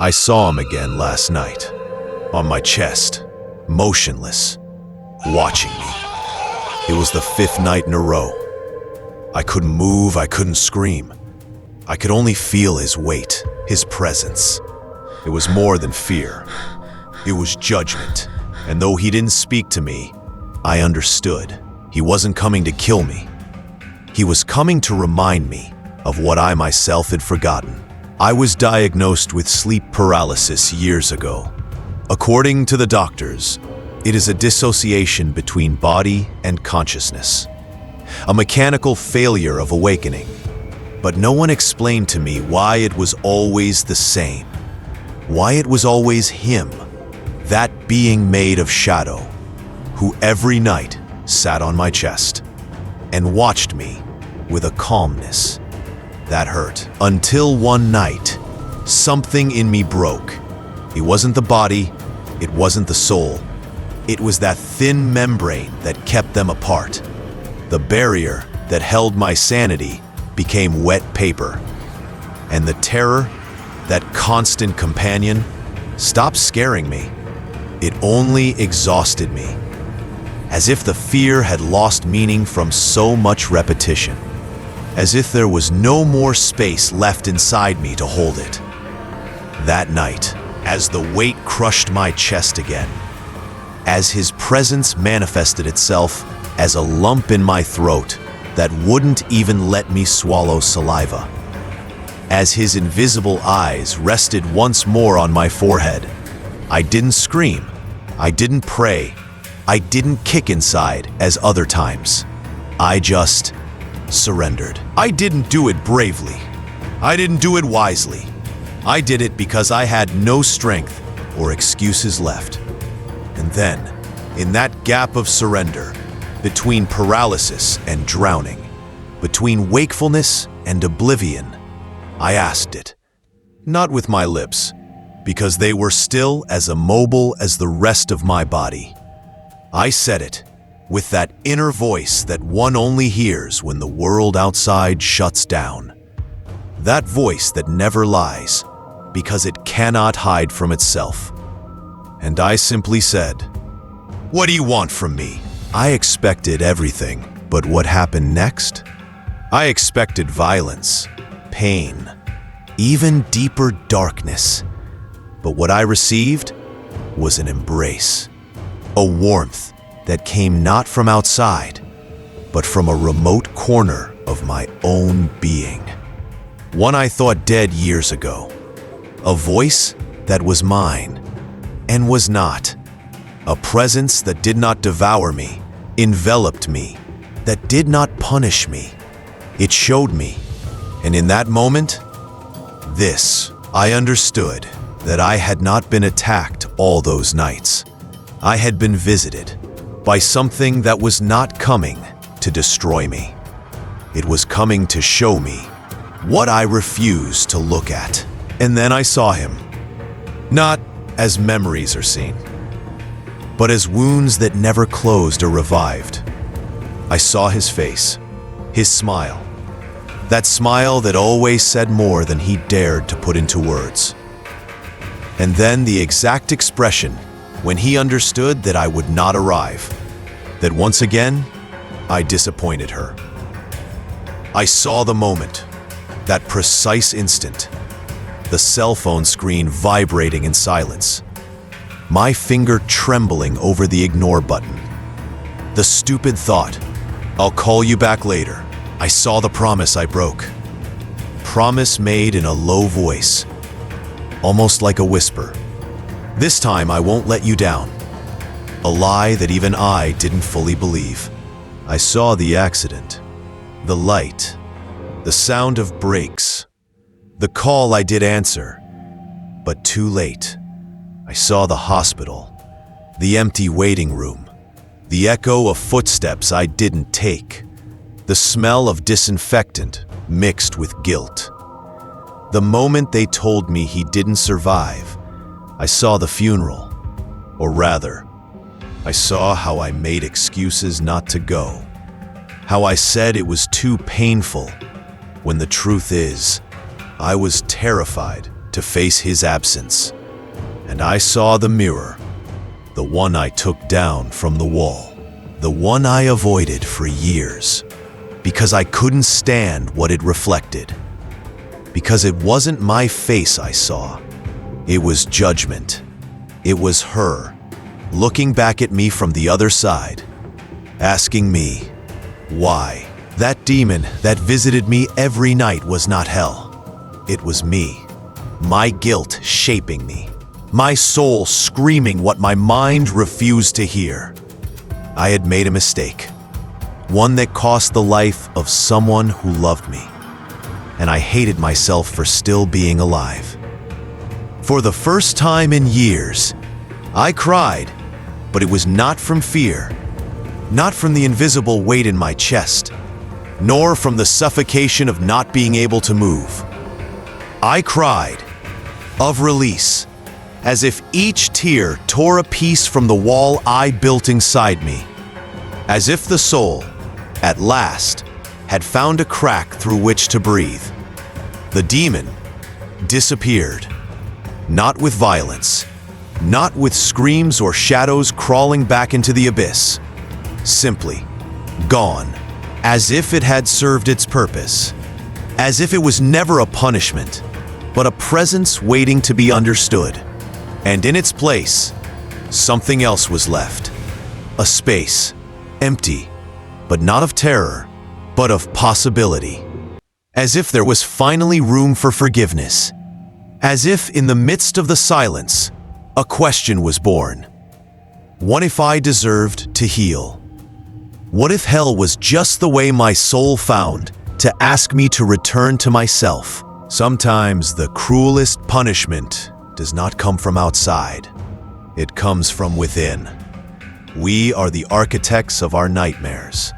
I saw him again last night, on my chest, motionless, watching me. It was the fifth night in a row. I couldn't move, I couldn't scream. I could only feel his weight, his presence. It was more than fear. It was judgment. And though he didn't speak to me, I understood. He wasn't coming to kill me. He was coming to remind me of what I myself had forgotten. I was diagnosed with sleep paralysis years ago. According to the doctors, it is a dissociation between body and consciousness, a mechanical failure of awakening. But no one explained to me why it was always the same, why it was always him, that being made of shadow, who every night sat on my chest and watched me with a calmness that hurt. Until one night, something in me broke. It wasn't the body, it wasn't the soul. It was that thin membrane that kept them apart. The barrier that held my sanity became wet paper. And the terror, that constant companion, stopped scaring me. It only exhausted me, as if the fear had lost meaning from so much repetition, as if there was no more space left inside me to hold it. That night, as the weight crushed my chest again, as his presence manifested itself as a lump in my throat that wouldn't even let me swallow saliva, as his invisible eyes rested once more on my forehead, I didn't scream, I didn't pray, I didn't kick inside as other times. I just surrendered. I didn't do it bravely. I didn't do it wisely. I did it because I had no strength or excuses left. And then, in that gap of surrender, between paralysis and drowning, between wakefulness and oblivion, I asked it, not with my lips, because they were still as immobile as the rest of my body. I said it with that inner voice that one only hears when the world outside shuts down. That voice that never lies, because it cannot hide from itself. And I simply said, "What do you want from me?" I expected everything, but what happened next? I expected violence, pain, even deeper darkness. But what I received was an embrace, a warmth that came not from outside, but from a remote corner of my own being. One I thought dead years ago. A voice that was mine and was not. A presence that did not devour me, enveloped me, that did not punish me. It showed me, and in that moment, I understood that I had not been attacked all those nights. I had been visited by something that was not coming to destroy me. It was coming to show me what I refused to look at. And then I saw him, not as memories are seen, but as wounds that never closed or revived. I saw his face, his smile, that smile that always said more than he dared to put into words. And then the exact expression when he understood that I would not arrive, that once again, I disappointed her. I saw the moment, that precise instant, the cell phone screen vibrating in silence, my finger trembling over the ignore button. The stupid thought, "I'll call you back later." I saw the promise I broke. Promise made in a low voice, almost like a whisper. "This time I won't let you down." A lie that even I didn't fully believe. I saw the accident, the light, the sound of brakes, the call I did answer, but too late. I saw the hospital, the empty waiting room, the echo of footsteps I didn't take, the smell of disinfectant mixed with guilt. The moment they told me he didn't survive, I saw the funeral, or rather, I saw how I made excuses not to go, how I said it was too painful, when the truth is, I was terrified to face his absence. And I saw the mirror, the one I took down from the wall, the one I avoided for years, because I couldn't stand what it reflected. Because it wasn't my face I saw, it was judgment. It was her, looking back at me from the other side, asking me, why? That demon that visited me every night was not hell. It was me, my guilt shaping me, my soul screaming what my mind refused to hear. I had made a mistake, one that cost the life of someone who loved me, and I hated myself for still being alive. For the first time in years, I cried, but it was not from fear, not from the invisible weight in my chest, nor from the suffocation of not being able to move. I cried of release, as if each tear tore a piece from the wall I built inside me, as if the soul, at last, had found a crack through which to breathe. The demon disappeared, not with violence, not with screams or shadows crawling back into the abyss, simply gone, as if it had served its purpose, as if it was never a punishment, but a presence waiting to be understood. And in its place, something else was left, a space, empty, but not of terror, but of possibility. As if there was finally room for forgiveness. As if in the midst of the silence, a question was born. What if I deserved to heal? What if hell was just the way my soul found to ask me to return to myself? Sometimes the cruelest punishment does not come from outside. It comes from within. We are the architects of our nightmares,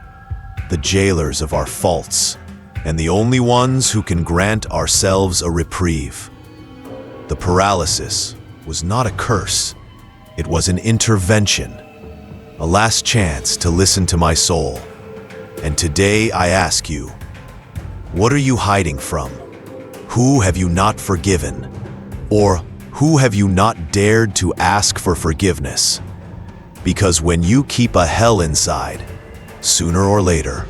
the jailers of our faults, and the only ones who can grant ourselves a reprieve. The paralysis was not a curse. It was an intervention, a last chance to listen to my soul. And today I ask you, what are you hiding from? Who have you not forgiven? Or who have you not dared to ask for forgiveness? Because when you keep a hell inside, sooner or later,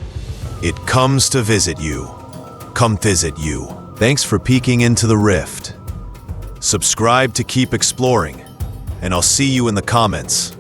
it comes to visit you. Come visit you. Thanks for peeking into the rift. Subscribe to keep exploring, and I'll see you in the comments.